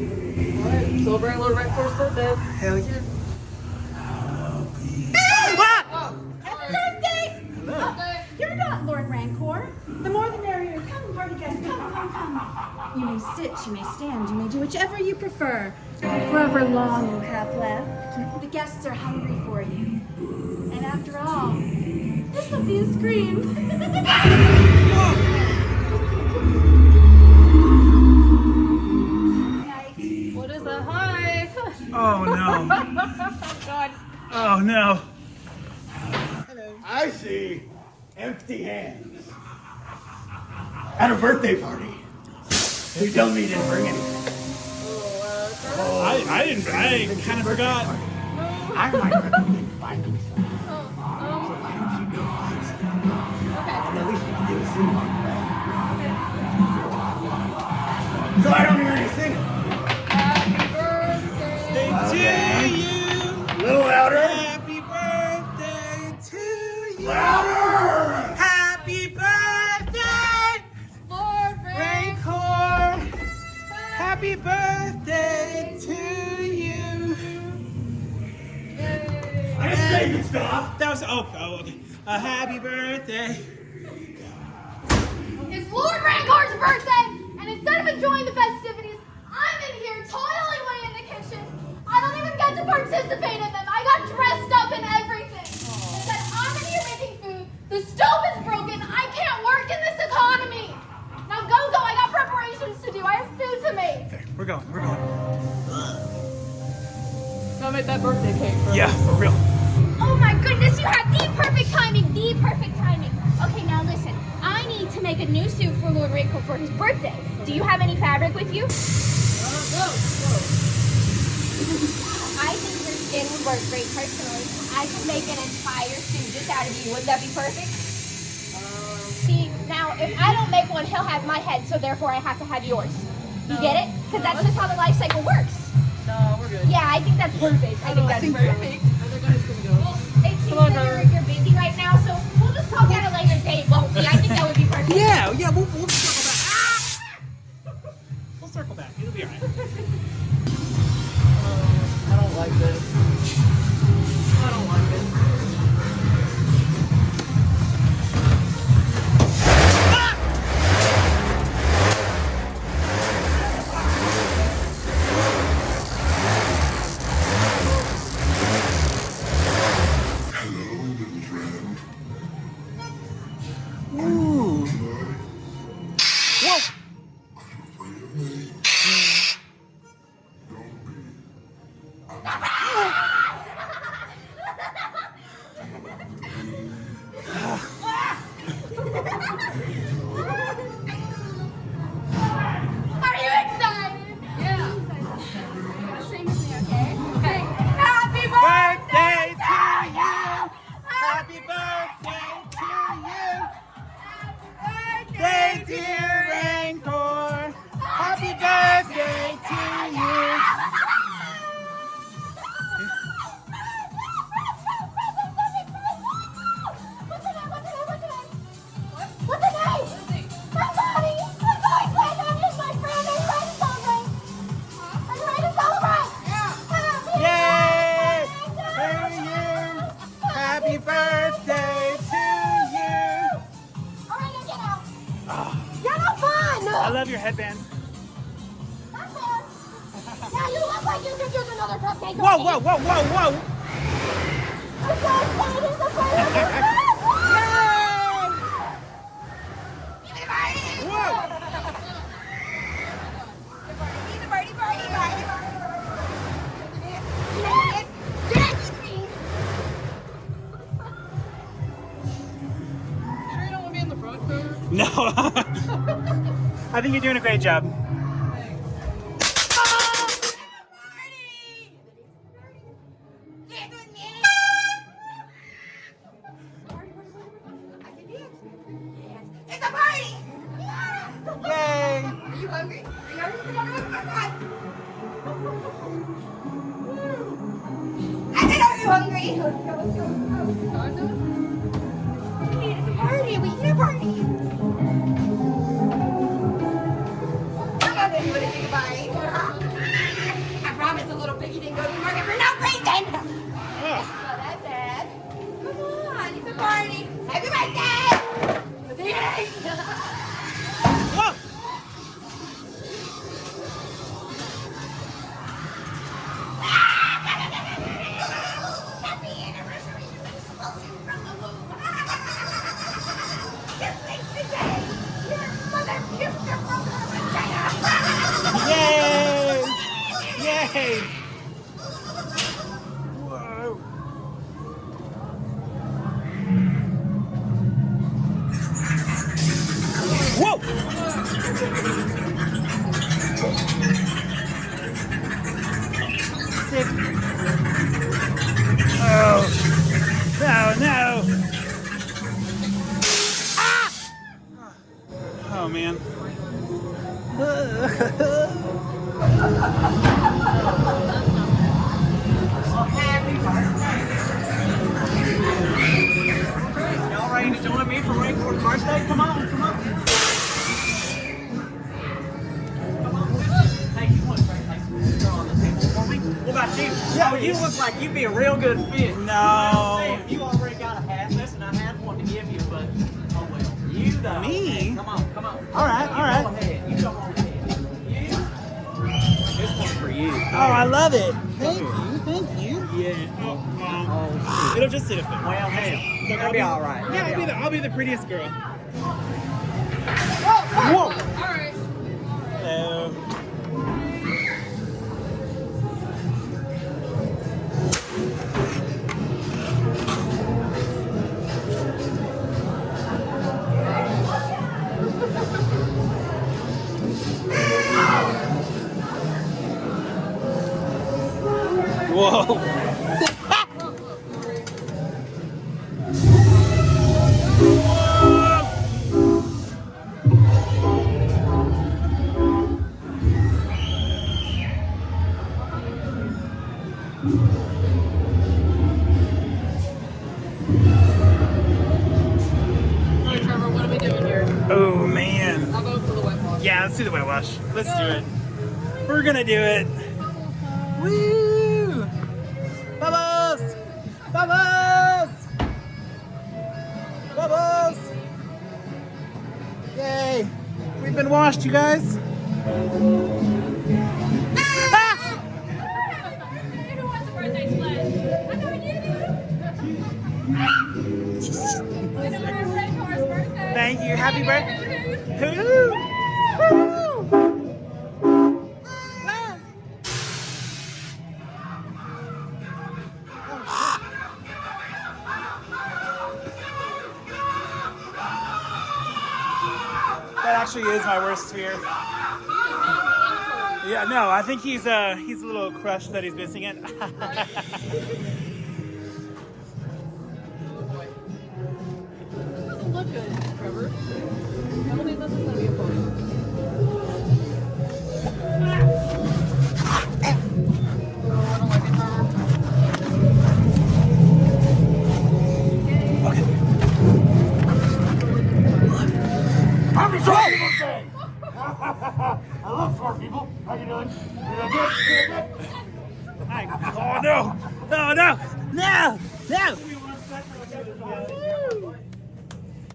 Alright, celebrating Lord Rancor's birthday. Hell yeah. Happy birthday! Oh, you're not Lord Rancor. The more the merrier. Come, party guests, come. You may sit, you may stand, you may do whichever you prefer. However long you have left, the guests are hungry for you. And after all, this will be a scream. What is that? Hi! Oh no. Oh god. Oh no. I see empty hands at a birthday party. You tell me you didn't bring anything. I kind of forgot. I might recommend finding some. So why don't you go find some? And at least we can do a sing along to that. So I don't hear any singing. To you. A little louder. Happy birthday to you. Louder! Happy birthday, Lord Rancor. Happy birthday to you. I didn't say you stop. That was okay. A happy birthday. It's Lord Rancor's birthday, and instead of enjoying the festivities, I'm in here toiling away in the kitchen. I don't even get to participate in them. I got dressed up and everything. Instead, I'm in here making food. The stove is broken. I can't work in this economy. Now go. I got preparations to do. I have food to make. There, we're going. Gotta make that birthday cake, bro. Yeah, for real. Oh my goodness, you have the perfect timing. Okay, now listen. I need to make a new suit for Lord Rancor for his birthday. Do you have any fabric with you? No. I think your skin would work great personally. I could make an entire suit just out of you. Wouldn't that be perfect? See, now if I don't make one, he'll have my head, so therefore I have to have yours. You get it? Because that's just how the life cycle works. No, we're good. Yeah, I think that's perfect. I think that's perfect. Other guys gonna go. Well, it seems that you're busy right now, so we'll just talk at a later date, won't we? I think that would be perfect. Yeah, we'll circle back. We'll circle back. It'll be alright. I don't like this. I don't like it. Ooh. Whoa. Are you excited? Yeah. You're gonna sing with me, okay? Sing. Happy Birthday birthday to you. Happy birthday to you. Birthday, dear Rancor. Happy birthday to you. What's the name? My body! My boy's my name is my friend. Are you ready to celebrate? Are you ready to celebrate? Yay! To you. Happy birthday to you. Alright, now get out. You're not fun! I love your headband. That's it. Now you look like you could use another cupcake. Whoa. I'm so excited. It's the party of your life. Give me the party. Whoa. The party. Dance with me. Sure you don't want me in the front, Carter? No. I think you're doing a great job. Dance with me. It's a party. Yay! Are you hungry? I said, are you hungry? It's a party. We eat a party. Come on, then. What do you think about it? Yay! Whoa. Whoa! Sick. Oh. No, no. Ah! Oh, man. Y'all ready to join me for Rancor's birthday? Come on, come on. Come on. Hey, you want to bring some on the table for me? What about you? Yeah, Oh, you look like you'd be a real good fit. No. Sam, you already got a hat. Listen, I had one to give you, but oh well. You though. Me? Hey, come on, come on. All right, all right. Go ahead. You go on ahead. You. This one's for you. Oh, I love it. Thank you, thank you. Yeah. Oh, it'll just sit up there. Well, hell, it'll be all right. Yeah, I'll be the prettiest girl. Whoa! All right. Hello. Whoa. All right, Trevor, what are we doing here? Oh, man. I'll go for the wet wash. Yeah, let's do the whitewash. Let's do it. We're gonna do it. Woo! Bubbles! Bubbles! Bubbles! Yay! We've been washed, you guys. Ah! Who wants a birthday splash? I know you do. It's Rancor's birthday. Thank you. Happy birthday. birthday. Woo! Woo! That actually is my worst fear. Yeah, no, I think he's a little crushed that he's missing it. Doesn't look good, Trevor. I don't think this is gonna be a problem. I don't like it, Trevor. Happy Smart People's Day! I love smart people. How you doing? You doing good? Oh no! No! No! No! No!